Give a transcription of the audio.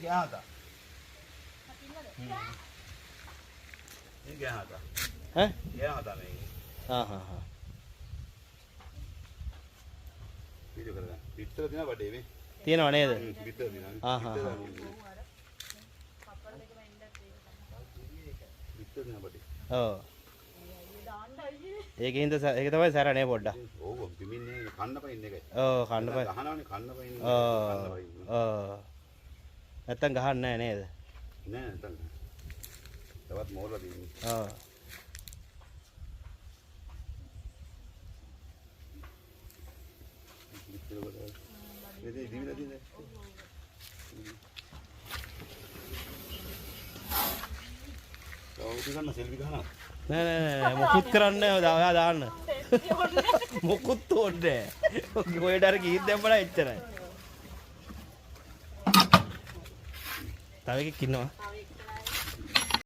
ගෑ හදා. මේ ගෑ හදා. ඈ? ගෑ හදා මේ. හා. වීඩියෝ කරගන්න. පිටතර දිනා බඩේ මේ. තියෙනව නේද? පිටතර දිනා. පිටතර දිනා බඩේ. ඔව්. ඒකින්ද ඒක තමයි සැරනේ පොඩ්ඩක්. ඔව් පිමින්නේ කන්න පයින් එකයි. ඔව් කන්න පයින්. ගහනවනේ කන්න පයින්. ඔව්. නැත්තම් ගහන්නේ නැහැ නේද? නෑ නැත්තම්. තවත් මෝරලා දින්නේ. ඔව්. මේ දිවිලා දින්නේ. ඔව් ගන්න සෙල්වි ගහනවා. නෑ මොකුත් කරන්නේ නැහැ ඔයා දාන්න. මොකුත් ඕනේ නැහැ. ඔයඩ අර කීත් දැම්මලා එච්චරයි. තව එකෙක් ඉන්නවා.